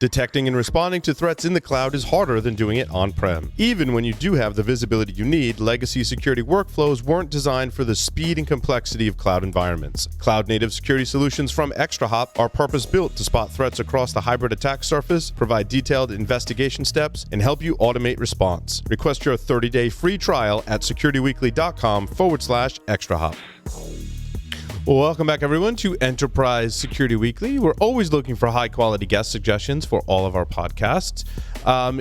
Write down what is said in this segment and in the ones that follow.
Detecting and responding to threats in the cloud is harder than doing it on-prem. Even when you do have the visibility you need, legacy security workflows weren't designed for the speed and complexity of cloud environments. Cloud-native security solutions from ExtraHop are purpose-built to spot threats across the hybrid attack surface, provide detailed investigation steps, and help you automate response. Request your 30-day free trial at securityweekly.com/ExtraHop. Well, welcome back, everyone, to Enterprise Security Weekly. We're always looking for high-quality guest suggestions for all of our podcasts.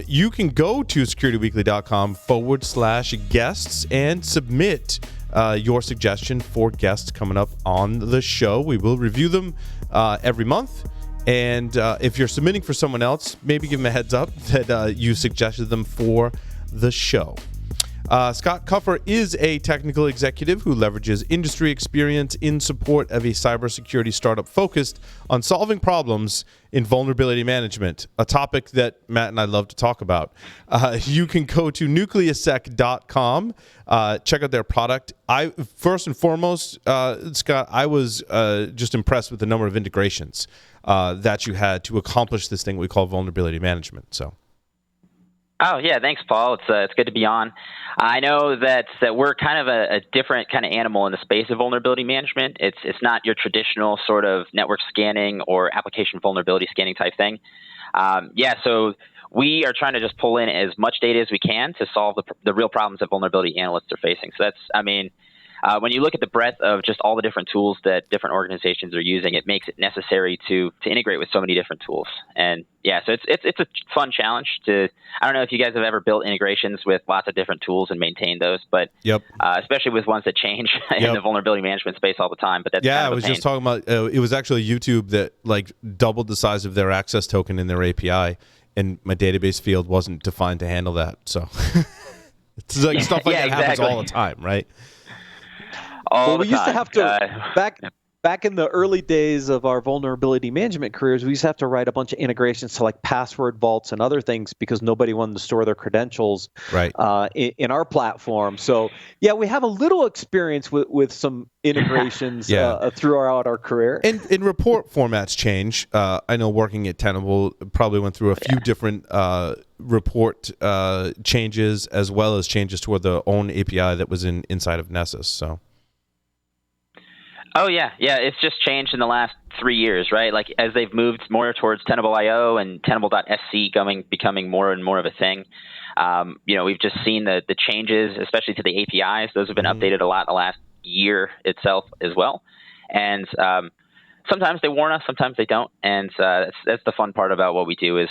You can go to securityweekly.com/guests and submit your suggestion for guests coming up on the show. We will review them every month. And if you're submitting for someone else, maybe give them a heads up that you suggested them for the show. Scott Kuffer is a technical executive who leverages industry experience in support of a cybersecurity startup focused on solving problems in vulnerability management, a topic that Matt and I love to talk about. You can go to nucleusec.com, check out their product. First and foremost, Scott, I was just impressed with the number of integrations that you had to accomplish this thing we call vulnerability management. So. Oh, yeah. Thanks, Paul. It's good to be on. I know that we're kind of a different kind of animal in the space of vulnerability management. It's not your traditional sort of network scanning or application vulnerability scanning type thing. So we are trying to just pull in as much data as we can to solve the real problems that vulnerability analysts are facing. So when you look at the breadth of just all the different tools that different organizations are using, it makes it necessary to integrate with so many different tools. And so it's a fun challenge I don't know if you guys have ever built integrations with lots of different tools and maintained those, but especially with ones that change in the vulnerability management space all the time. But that's I was just talking about, it was actually YouTube that doubled the size of their access token in their API, and my database field wasn't defined to handle that. So it's stuff like that happens all the time, right? We used to have to back in the early days of our vulnerability management careers, we used to have to write a bunch of integrations to password vaults and other things because nobody wanted to store their credentials in our platform. So we have a little experience with some integrations throughout our career. And report formats change. I know working at Tenable probably went through a few different report changes as well as changes toward the own API that was inside of Nessus. So. Oh, yeah. It's just changed in the last 3 years, right? As they've moved more towards Tenable.io and Tenable.sc becoming more and more of a thing. We've just seen the changes, especially to the APIs. Those have been updated a lot in the last year itself as well. And sometimes they warn us, sometimes they don't. And that's the fun part about what we do is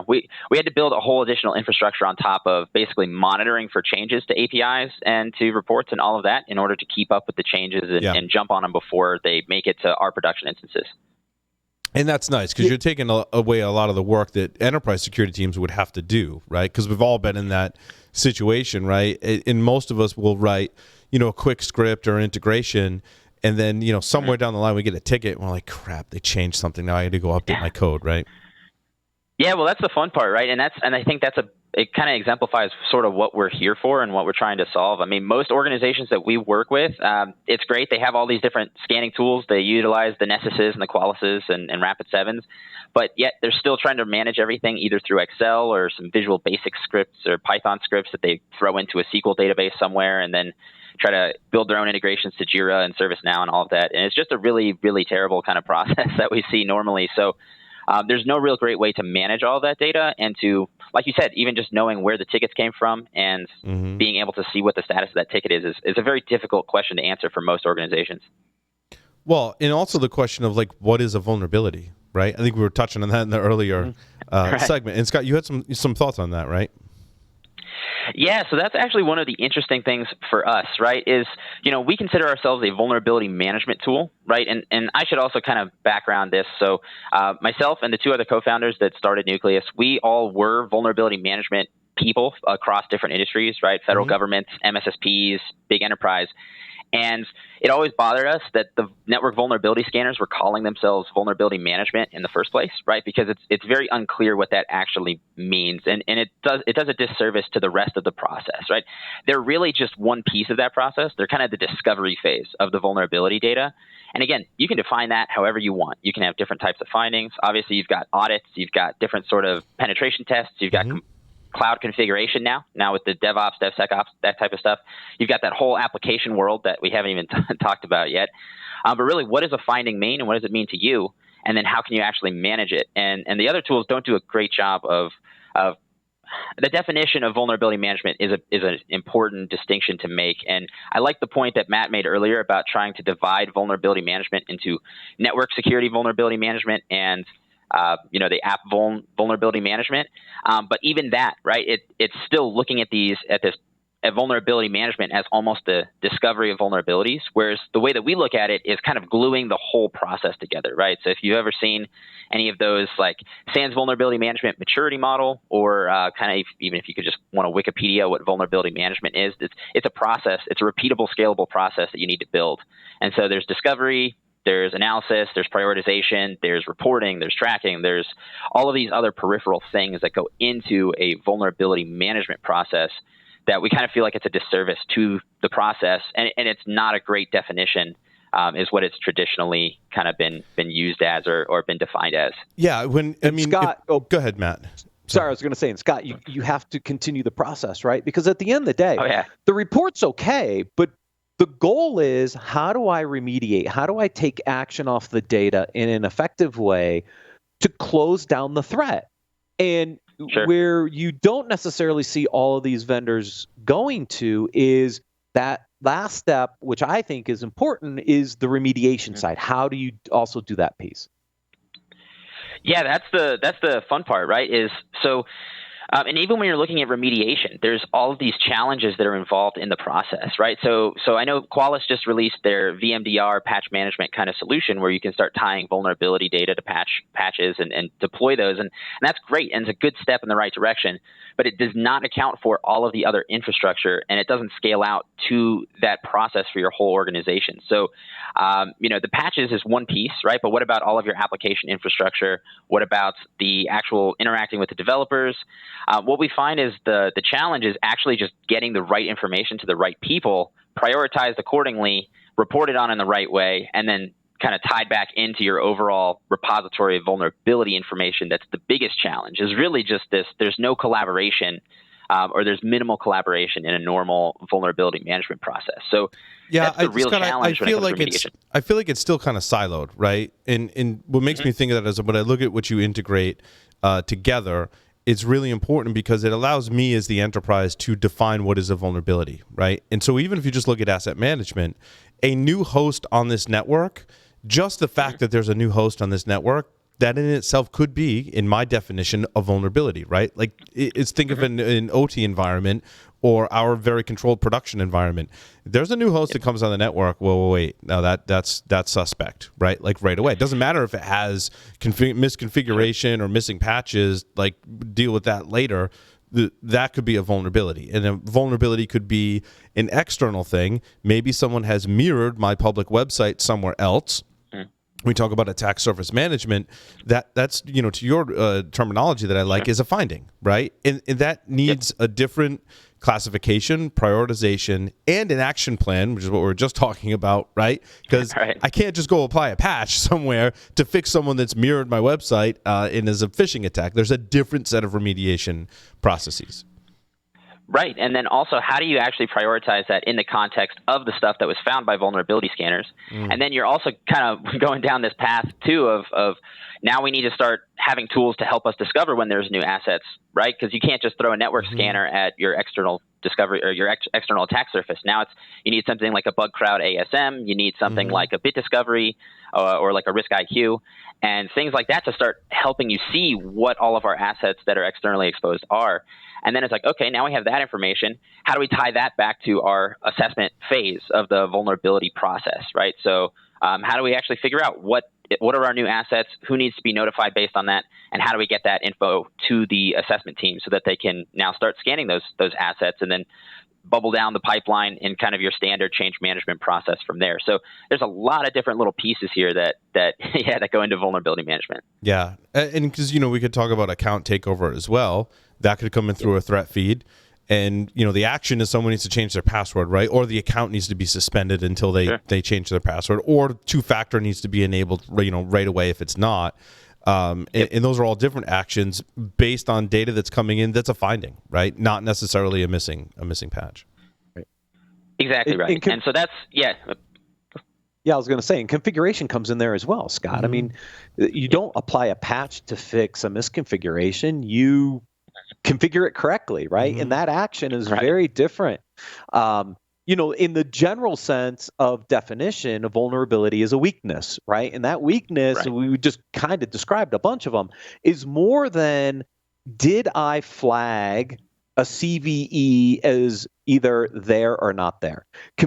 we had to build a whole additional infrastructure on top of basically monitoring for changes to APIs and to reports and all of that in order to keep up with the changes and jump on them before they make it to our production instances. And that's nice because you're taking away a lot of the work that enterprise security teams would have to do, right? Because we've all been in that situation, right? And most of us will write, a quick script or integration. And then, somewhere down the line, we get a ticket, and we're like, crap, they changed something. Now I got to go update my code, right? Yeah, well, that's the fun part, right? And I think it kind of exemplifies sort of what we're here for and what we're trying to solve. I mean, most organizations that we work with, it's great. They have all these different scanning tools. They utilize the Nessuses and the Qualyses and Rapid7s, but yet they're still trying to manage everything either through Excel or some Visual Basic scripts or Python scripts that they throw into a SQL database somewhere and then try to build their own integrations to Jira and ServiceNow and all of that. And it's just a really, really terrible kind of process that we see normally. So there's no real great way to manage all of that data and to, like you said, even just knowing where the tickets came from and being able to see what the status of that ticket is a very difficult question to answer for most organizations. Well, and also the question of what is a vulnerability, right? I think we were touching on that in the earlier segment. And Scott, you had some thoughts on that, right? Yeah, so that's actually one of the interesting things for us, right, is, we consider ourselves a vulnerability management tool, right? And I should also kind of background this. So myself and the two other co-founders that started Nucleus, we all were vulnerability management people across different industries, right? Federal governments, MSSPs, big enterprise. And it always bothered us that the network vulnerability scanners were calling themselves vulnerability management in the first place, right? Because it's very unclear what that actually means, and it does a disservice to the rest of the process, right? They're really just one piece of that process. They're kind of the discovery phase of the vulnerability data, And again, you can define that however you want. You can have different types of findings. Obviously, you've got audits, you've got different sort of penetration tests, you've got cloud configuration now with the DevOps, DevSecOps, that type of stuff. You've got that whole application world that we haven't even talked about yet. But really, what does a finding mean, and what does it mean to you? And then how can you actually manage it? And the other tools don't do a great job of the definition of vulnerability management is an important distinction to make. And I like the point that Matt made earlier about trying to divide vulnerability management into network security vulnerability management and the app vulnerability management. But even that, right, it's still looking at vulnerability management as almost the discovery of vulnerabilities, whereas the way that we look at it is kind of gluing the whole process together, right? So if you've ever seen any of those like SANS vulnerability management maturity model, or kind of even if you could just want to Wikipedia what vulnerability management is, it's a process, it's a repeatable, scalable process that you need to build. And so there's discovery, there's analysis, there's prioritization, there's reporting, there's tracking, there's all of these other peripheral things that go into a vulnerability management process that we kind of feel like it's a disservice to the process, and it's not a great definition, is what it's traditionally kind of been used as or been defined as. Yeah, Scott, go ahead, Matt. Sorry, I was going to say, and Scott, you have to continue the process, right? Because at the end of the day, the report's okay, but the goal is, how do I remediate? How do I take action off the data in an effective way to close down the threat? And where you don't necessarily see all of these vendors going to is that last step, which I think is important, is the remediation side. How do you also do that piece? Yeah, that's the fun part, right? And even when you're looking at remediation, there's all of these challenges that are involved in the process, right? So I know Qualys just released their VMDR patch management kind of solution where you can start tying vulnerability data to patches and deploy those. And that's great. And it's a good step in the right direction, but it does not account for all of the other infrastructure, and it doesn't scale out to that process for your whole organization. So, the patches is one piece, right? But what about all of your application infrastructure? What about the actual interacting with the developers? What we find is the challenge is actually just getting the right information to the right people, prioritized accordingly, reported on in the right way, and then kind of tied back into your overall repository of vulnerability information. That's the biggest challenge, is really just this: there's no collaboration, or there's minimal collaboration in a normal vulnerability management process. So that's the real challenge when it comes to remediation. I feel like it's still kind of siloed, right? And what makes me think of that is when I look at what you integrate together, it's really important because it allows me as the enterprise to define what is a vulnerability, right? And so even if you just look at asset management, a new host on this network, just the fact that there's a new host on this network, that in itself could be, in my definition, a vulnerability, right? Like, think of an OT environment or our very controlled production environment. There's a new host that comes on the network. Well, wait, now that's suspect, right? Like right away. It doesn't matter if it has misconfiguration or missing patches. Like, deal with that later. That could be a vulnerability, and a vulnerability could be an external thing. Maybe someone has mirrored my public website somewhere else. We talk about attack surface management. That's to your terminology that I like, is a finding, right? And that needs a different classification, prioritization, and an action plan, which is what we were just talking about, right? Because I can't just go apply a patch somewhere to fix someone that's mirrored my website and is a phishing attack. There's a different set of remediation processes. Right. And then also, how do you actually prioritize that in the context of the stuff that was found by vulnerability scanners? And then you're also kind of going down this path, too, of now we need to start having tools to help us discover when there's new assets, right? Because you can't just throw a network scanner at your external discovery or your external attack surface. Now you need something like a bug crowd ASM. You need something like a bit discovery or like a risk IQ and things like that to start helping you see what all of our assets that are externally exposed are. And then it's like, okay, now we have that information. How do we tie that back to our assessment phase of the vulnerability process, right? So how do we actually figure out what are our new assets, who needs to be notified based on that, and how do we get that info to the assessment team so that they can now start scanning those assets and then bubble down the pipeline in kind of your standard change management process from there. So there's a lot of different little pieces here that go into vulnerability management. Yeah, and because we could talk about account takeover as well. That could come in through a threat feed. And the action is someone needs to change their password, right? Or the account needs to be suspended until they change their password, or two-factor needs to be enabled, right away if it's not. And those are all different actions based on data that's coming in. That's a finding, right? Not necessarily a missing patch. Right. Exactly right. And so that's Yeah, I was going to say, and configuration comes in there as well, Scott. Mm-hmm. I mean, you don't apply a patch to fix a misconfiguration. You configure it correctly, right? Mm-hmm. And that action is very different. In the general sense of definition, a vulnerability is a weakness, right? And that weakness, we just kind of described a bunch of them, is more than did I flag a CVE as either there or not there. I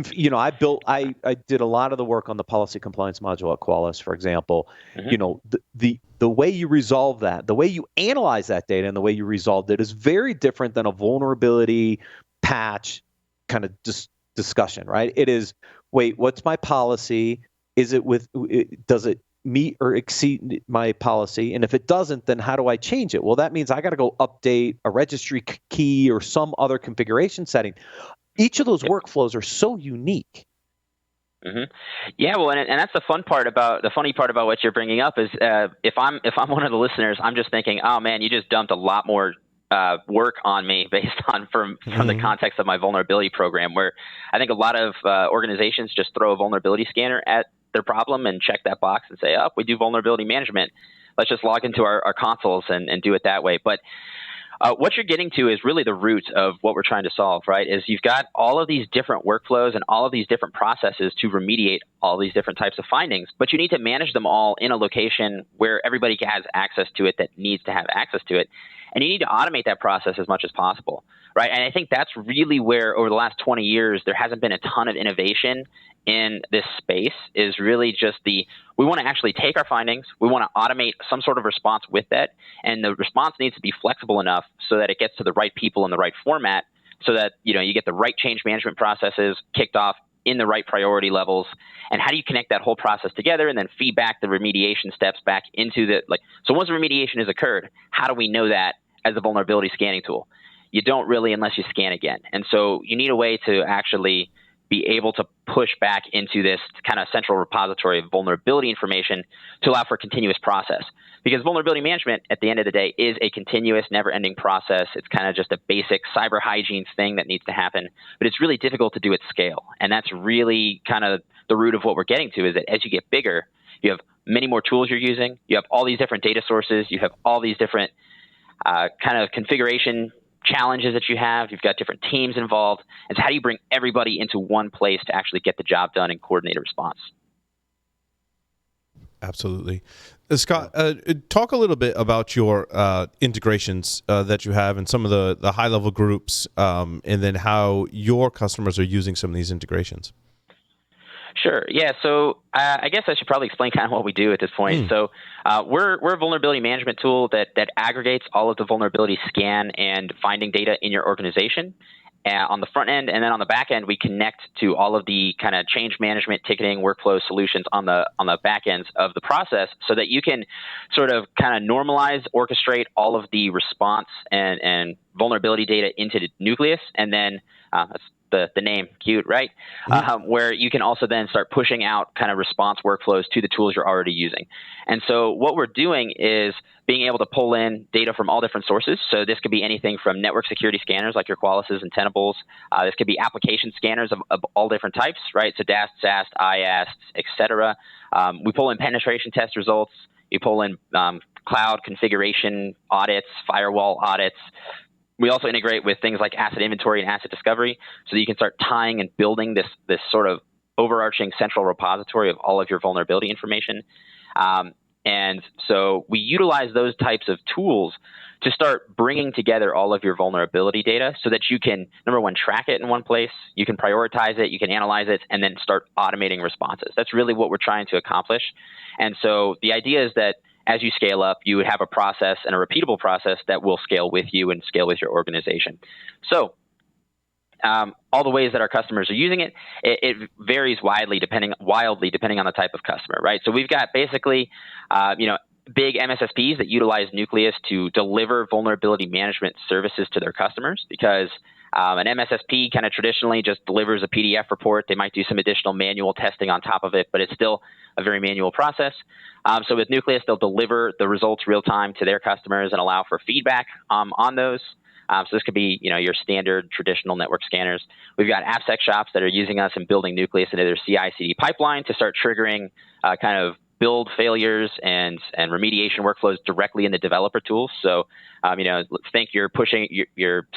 did a lot of the work on the policy compliance module at Qualys, for example. Mm-hmm. The way you resolve that, the way you analyze that data and the way you resolved it is very different than a vulnerability patch kind of discussion, right? It is, wait, what's my policy? Does it meet or exceed my policy? And if it doesn't, then how do I change it? Well, that means I got to go update a registry key or some other configuration setting. Each of those workflows are so unique. Mm-hmm. Yeah, well, and that's the funny part about what you're bringing up is if I'm one of the listeners, I'm just thinking, oh man, you just dumped a lot more work on me based on from the context of my vulnerability program, where I think a lot of organizations just throw a vulnerability scanner at their problem and check that box and say, oh, we do vulnerability management. Let's just log into our consoles and do it that way. But what you're getting to is really the root of what we're trying to solve, right? Is you've got all of these different workflows and all of these different processes to remediate all these different types of findings, but you need to manage them all in a location where everybody has access to it that needs to have access to it. And you need to automate that process as much as possible, right? And I think that's really where over the last 20 years, there hasn't been a ton of innovation in this space. Is really just we want to actually take our findings, we want to automate some sort of response with that, and the response needs to be flexible enough so that it gets to the right people in the right format, so that you get the right change management processes kicked off in the right priority levels. And how do you connect that whole process together and then feed back the remediation steps back into so once the remediation has occurred, how do we know that as a vulnerability scanning tool? You don't really unless you scan again. And so you need a way to actually be able to push back into this kind of central repository of vulnerability information to allow for continuous process. Because vulnerability management, at the end of the day, is a continuous, never-ending process. It's kind of just a basic cyber hygiene thing that needs to happen, but it's really difficult to do at scale. And that's really kind of the root of what we're getting to, is that as you get bigger, you have many more tools you're using, you have all these different data sources, you have all these different kind of configuration challenges that you have. You've got different teams involved. And so how do you bring everybody into one place to actually get the job done and coordinate a response? Absolutely. Scott, talk a little bit about your integrations that you have and some of the high-level groups, and then how your customers are using some of these integrations. Sure. Yeah. So I guess I should probably explain kind of what we do at this point. So we're a vulnerability management tool that aggregates all of the vulnerability scan and finding data in your organization on the front end, and then on the back end, we connect to all of the kind of change management, ticketing, workflow solutions on the back ends of the process, so that you can sort of kind of normalize, orchestrate all of the response and vulnerability data into the Nucleus, and then that's the name, cute, right? Where you can also then start pushing out kind of response workflows to the tools you're already using. And so what we're doing is being able to pull in data from all different sources. So this could be anything from network security scanners like your Qualyses and Tenables. This could be application scanners of all different types, right? So DAST, SAST, IAST, etc. We pull in penetration test results. You pull in cloud configuration audits, firewall audits. We also integrate with things like asset inventory and asset discovery, so that you can start tying and building this sort of overarching central repository of all of your vulnerability information. And so we utilize those types of tools to start bringing together all of your vulnerability data so that you can, number one, track it in one place, you can prioritize it, you can analyze it, and then start automating responses. That's really what we're trying to accomplish. And so the idea is that as you scale up, you would have a process and a repeatable process that will scale with you and scale with your organization. So all the ways that our customers are using it, it varies wildly depending on the type of customer, right? So we've got basically, big MSSPs that utilize Nucleus to deliver vulnerability management services to their customers, because An MSSP kind of traditionally just delivers a PDF report. They might do some additional manual testing on top of it, but it's still a very manual process. So with Nucleus, they'll deliver the results real time to their customers and allow for feedback on those. So this could be, your standard traditional network scanners. We've got AppSec shops that are using us and building Nucleus into their CI/CD pipeline to start triggering kind of build failures and remediation workflows directly in the developer tools. So, let's think you're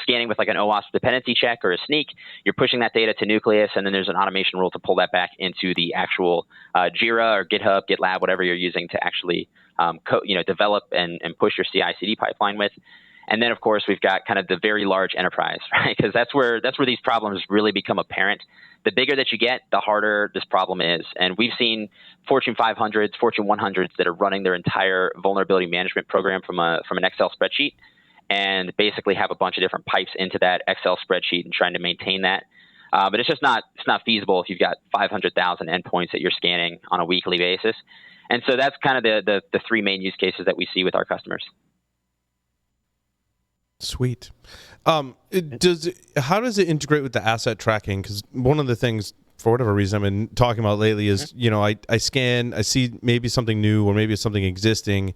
scanning with like an OWASP dependency check or a sneak. You're pushing that data to Nucleus, and then there's an automation rule to pull that back into the actual Jira or GitHub, GitLab, whatever you're using to actually develop and push your CI/CD pipeline with. And then, of course, we've got kind of the very large enterprise, right? Because that's where these problems really become apparent. The bigger that you get, the harder this problem is. And we've seen Fortune 500s, Fortune 100s that are running their entire vulnerability management program from an Excel spreadsheet, and basically have a bunch of different pipes into that Excel spreadsheet and trying to maintain that. But it's not feasible if you've got 500,000 endpoints that you're scanning on a weekly basis. And so that's kind of the three main use cases that we see with our customers. Sweet. How does it integrate with the asset tracking? Because one of the things, for whatever reason, I've been talking about lately is, I scan, I see maybe something new or maybe it's something existing,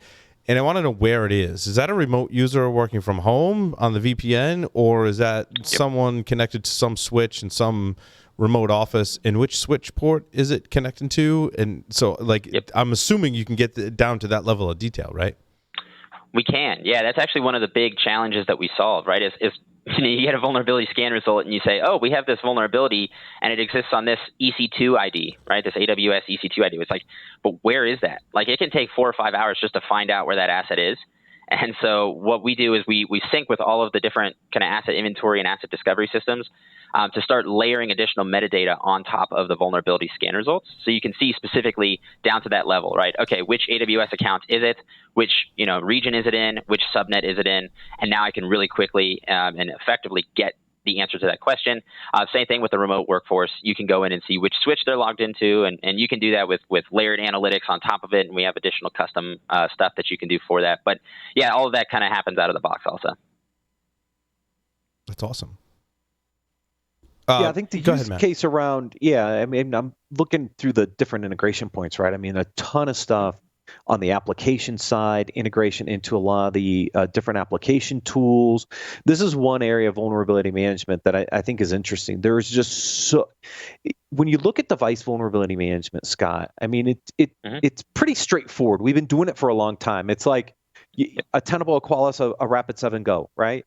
and I want to know where it is. Is that a remote user working from home on the VPN, or is that someone connected to some switch in some remote office? And which switch port is it connecting to? And so, I'm assuming you can get down to that level of detail, right? We can. Yeah, that's actually one of the big challenges that we solve, right? Is you get a vulnerability scan result and you say, oh, we have this vulnerability and it exists on this EC2 ID, right? This AWS EC2 ID. It's like, but where is that? Like, it can take 4 or 5 hours just to find out where that asset is. And so what we do is we sync with all of the different kind of asset inventory and asset discovery systems to start layering additional metadata on top of the vulnerability scan results. So you can see specifically down to that level, right? Okay, which AWS account is it? Which region is it in? Which subnet is it in? And now I can really quickly and effectively get the answer to that question. Same thing with the remote workforce. You can go in and see which switch they're logged into, and you can do that with layered analytics on top of it, and we have additional custom stuff that you can do for that. But yeah, all of that kind of happens out of the box also. That's awesome. I think the use case around, I'm looking through the different integration points, right? I mean, a ton of stuff on the application side, integration into a lot of the different application tools. This is one area of vulnerability management that I think is interesting. There's just when you look at device vulnerability management, Scott, I mean, it's pretty straightforward. We've been doing it for a long time. It's like a Tenable, a Qualys, a Rapid7 Go, right?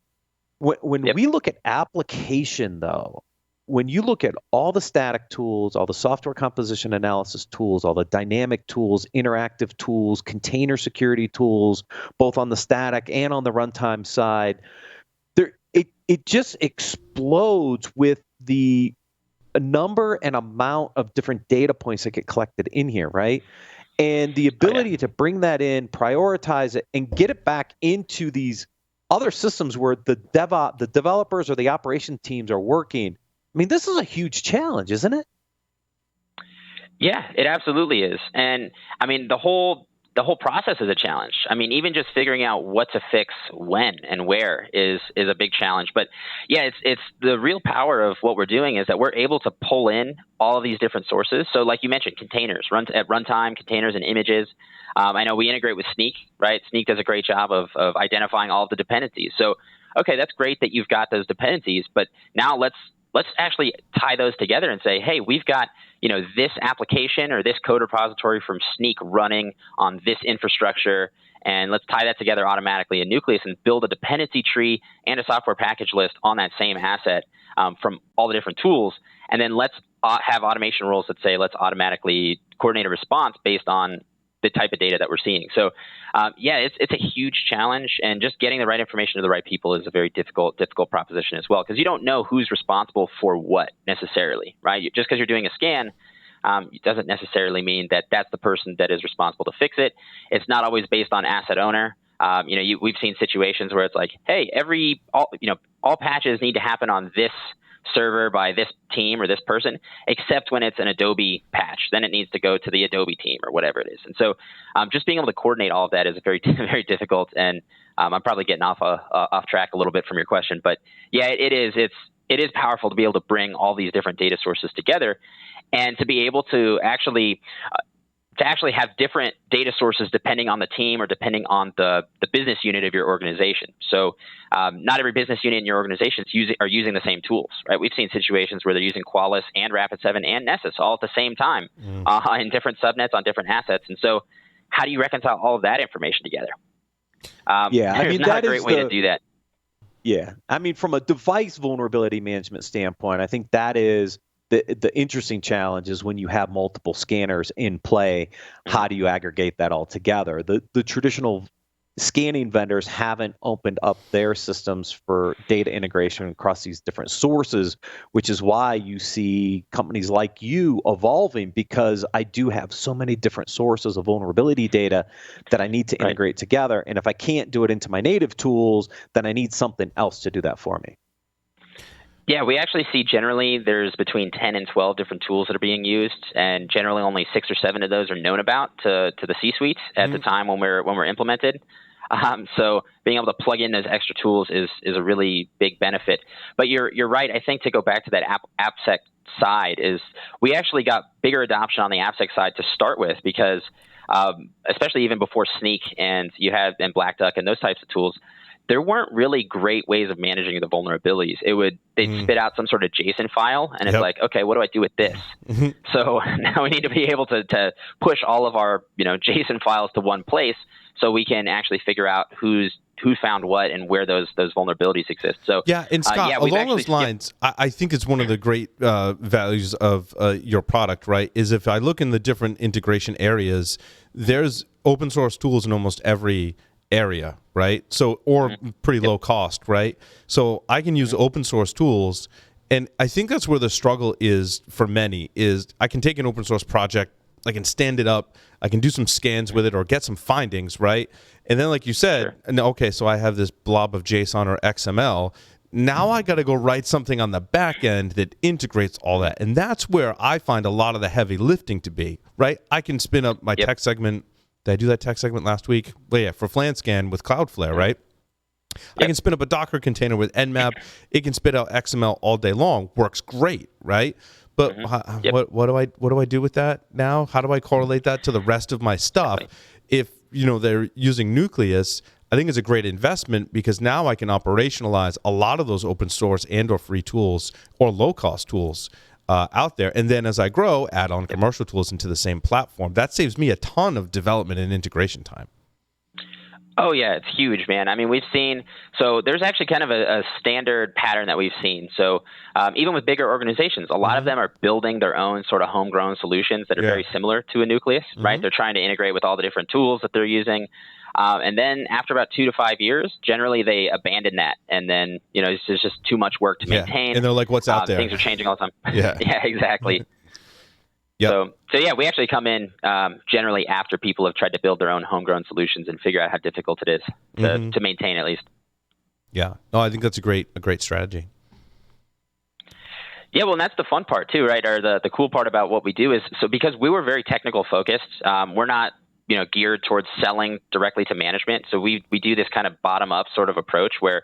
When we look at application, though, when you look at all the static tools, all the software composition analysis tools, all the dynamic tools, interactive tools, container security tools, both on the static and on the runtime side, it just explodes with the number and amount of different data points that get collected in here, right? And the ability to bring that in, prioritize it, and get it back into these other systems where the developers or the operation teams are working. I mean, this is a huge challenge, isn't it? Yeah, it absolutely is. And I mean, the whole process is a challenge. I mean, even just figuring out what to fix when and where is a big challenge. But yeah, it's the real power of what we're doing is that we're able to pull in all of these different sources. So like you mentioned, containers, at runtime, containers and images. I know we integrate with Sneak, right? Sneak does a great job of identifying all of the dependencies. So, okay, that's great that you've got those dependencies, but now let's actually tie those together and say, hey, we've got this application or this code repository from Sneak running on this infrastructure, and let's tie that together automatically in Nucleus and build a dependency tree and a software package list on that same asset from all the different tools. And then let's have automation rules that say let's automatically coordinate a response based on the type of data that we're seeing. So it's a huge challenge, and just getting the right information to the right people is a very difficult proposition as well, because you don't know who's responsible for what necessarily, right? Just because you're doing a scan, it doesn't necessarily mean that that's the person that is responsible to fix it. It's not always based on asset owner. We've seen situations where it's like, hey, all patches need to happen on this server by this team or this person, except when it's an Adobe patch. Then it needs to go to the Adobe team or whatever it is. And so just being able to coordinate all of that is very, very difficult. And I'm probably getting off track a little bit from your question. But yeah, it is. it is powerful to be able to bring all these different data sources together, and to be able to actually have different data sources depending on the team or depending on the business unit of your organization. So not every business unit in your organization are using the same tools, right? We've seen situations where they're using Qualys and Rapid7 and Nessus all at the same time in different subnets on different assets. And so how do you reconcile all of that information together? There's not a great way to do that. Yeah. I mean, from a device vulnerability management standpoint, I think that is the interesting challenge is when you have multiple scanners in play, how do you aggregate that all together? The traditional scanning vendors haven't opened up their systems for data integration across these different sources, which is why you see companies like you evolving, because I do have so many different sources of vulnerability data that I need to integrate together. And if I can't do it into my native tools, then I need something else to do that for me. Yeah, we actually see generally there's between 10 and 12 different tools that are being used, and generally only 6 or 7 of those are known about to the C-suite at the time when we're implemented. So being able to plug in those extra tools is a really big benefit. But you're right. I think to go back to that AppSec side is we actually got bigger adoption on the AppSec side to start with, because especially even before Sneak and Black Duck and those types of tools, there weren't really great ways of managing the vulnerabilities. They'd spit out some sort of JSON file, and it's like, okay, what do I do with this? So now we need to be able to push all of our JSON files to one place so we can actually figure out who found what and where those vulnerabilities exist. So yeah, and Scott, along those lines, I think it's one of the great values of your product, right? Is if I look in the different integration areas, there's open source tools in almost every area, right? So, or pretty low cost, right? So I can use open source tools, and I think that's where the struggle is for many, is I can take an open source project, I can stand it up, I can do some scans with it or get some findings, right? And then like you said, okay, so I have this blob of JSON or XML. Now I got to go write something on the back end that integrates all that. And that's where I find a lot of the heavy lifting to be, right? I can spin up my text segment. Did I do that text segment last week? Well, yeah, for FlanScan with Cloudflare, right? I can spin up a Docker container with Nmap. It can spit out XML all day long. Works great, right? But what do I do with that now? How do I correlate that to the rest of my stuff? If they're using Nucleus, I think it's a great investment, because now I can operationalize a lot of those open source and or free tools or low cost tools out there, and then as I grow, add on commercial tools into the same platform. That saves me a ton of development and integration time. Oh, yeah, it's huge, man. I mean, we've seen, so there's actually kind of a standard pattern that we've seen. So even with bigger organizations, a lot of them are building their own sort of homegrown solutions that are very similar to a Nucleus, right? They're trying to integrate with all the different tools that they're using. And then after about 2 to 5 years, generally they abandon that. And then, it's just too much work to maintain. And they're like, what's out there? Things are changing all the time. Yeah, exactly. So yeah, we actually come in generally after people have tried to build their own homegrown solutions and figure out how difficult it is to maintain, at least. Yeah. No, I think that's a great strategy. Yeah, well, and that's the fun part too, right? Or the cool part about what we do is, so because we were very technical focused, we're not geared towards selling directly to management. So we do this kind of bottom up sort of approach where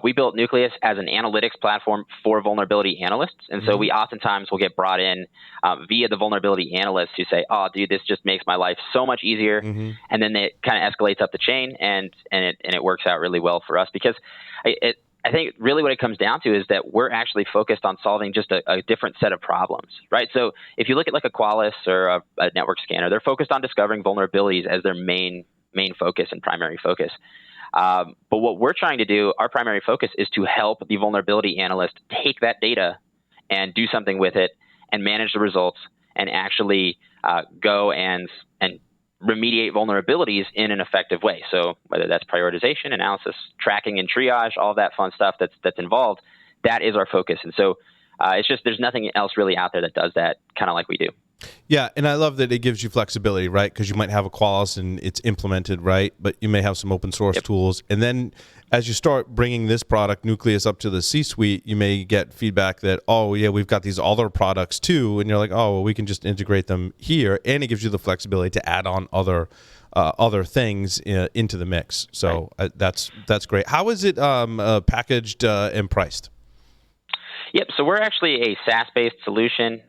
we built Nucleus as an analytics platform for vulnerability analysts. And so we oftentimes will get brought in via the vulnerability analysts who say, oh, dude, this just makes my life so much easier. And then it kind of escalates up the chain, and it works out really well for us, because I think really what it comes down to is that we're actually focused on solving just a different set of problems, right? So if you look at like a Qualys or a network scanner, they're focused on discovering vulnerabilities as their main focus and primary focus. But what we're trying to do, our primary focus, is to help the vulnerability analyst take that data and do something with it and manage the results and actually go and remediate vulnerabilities in an effective way. So whether that's prioritization, analysis, tracking, and triage, all that fun stuff that's involved, that is our focus. And so it's just, there's nothing else really out there that does that kind of like we do. Yeah, and I love that it gives you flexibility, right? Because you might have a Qualys and it's implemented, right? But you may have some open source tools. And then as you start bringing this product, Nucleus, up to the C-suite, you may get feedback that, oh, yeah, we've got these other products too. And you're like, oh, well, we can just integrate them here. And it gives you the flexibility to add on other things into the mix. So that's great. How is it packaged and priced? Yep. So we're actually a SaaS-based solution.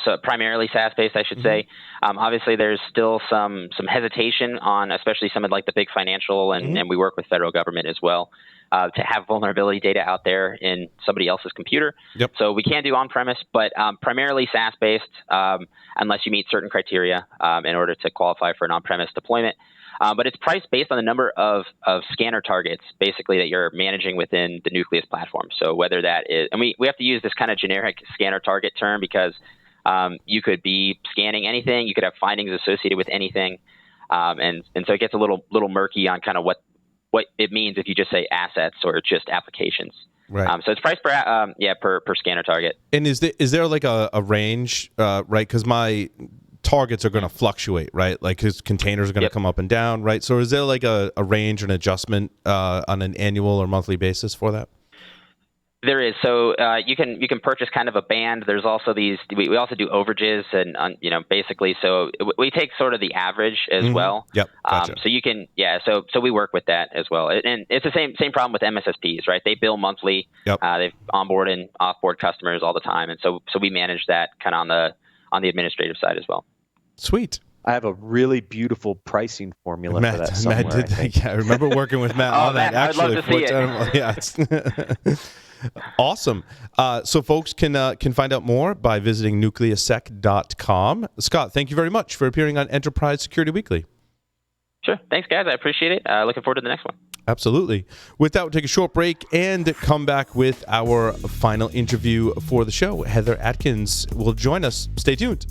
So primarily SaaS-based, I should say. Obviously, there's still some hesitation on, especially some of like the big financial, and we work with federal government as well, to have vulnerability data out there in somebody else's computer. Yep. So we can do on-premise, but primarily SaaS-based, unless you meet certain criteria in order to qualify for an on-premise deployment. But it's priced based on the number of scanner targets, basically, that you're managing within the Nucleus platform. So whether that is, and we have to use this kind of generic scanner target term because you could be scanning anything, you could have findings associated with anything, and so it gets a little murky on kind of what it means if you just say assets or just applications. Right. So it's priced per scanner target. And is there like a range, right? Because my targets are going to fluctuate, right? Like his containers are going to come up and down, right? So is there like a range or an adjustment on an annual or monthly basis for that? There is. So you can purchase kind of a band. There's also these. We also do overages, and basically, so we take sort of the average as well. Yep. Gotcha. So you can, So we work with that as well, and it's the same problem with MSSPs, right? They bill monthly. Yep. They onboard and offboard customers all the time, and so we manage that kind of on the administrative side as well. Sweet. I have a really beautiful pricing formula for that somewhere. Matt did that. Yeah, I remember working with Matt on that. Matt, actually, I'd love to see it. Yeah. Awesome. So folks can find out more by visiting nucleusec.com. Scott, thank you very much for appearing on Enterprise Security Weekly. Sure. Thanks, guys. I appreciate it. Looking forward to the next one. Absolutely. With that, we'll take a short break and come back with our final interview for the show. Heather Atkins will join us. Stay tuned.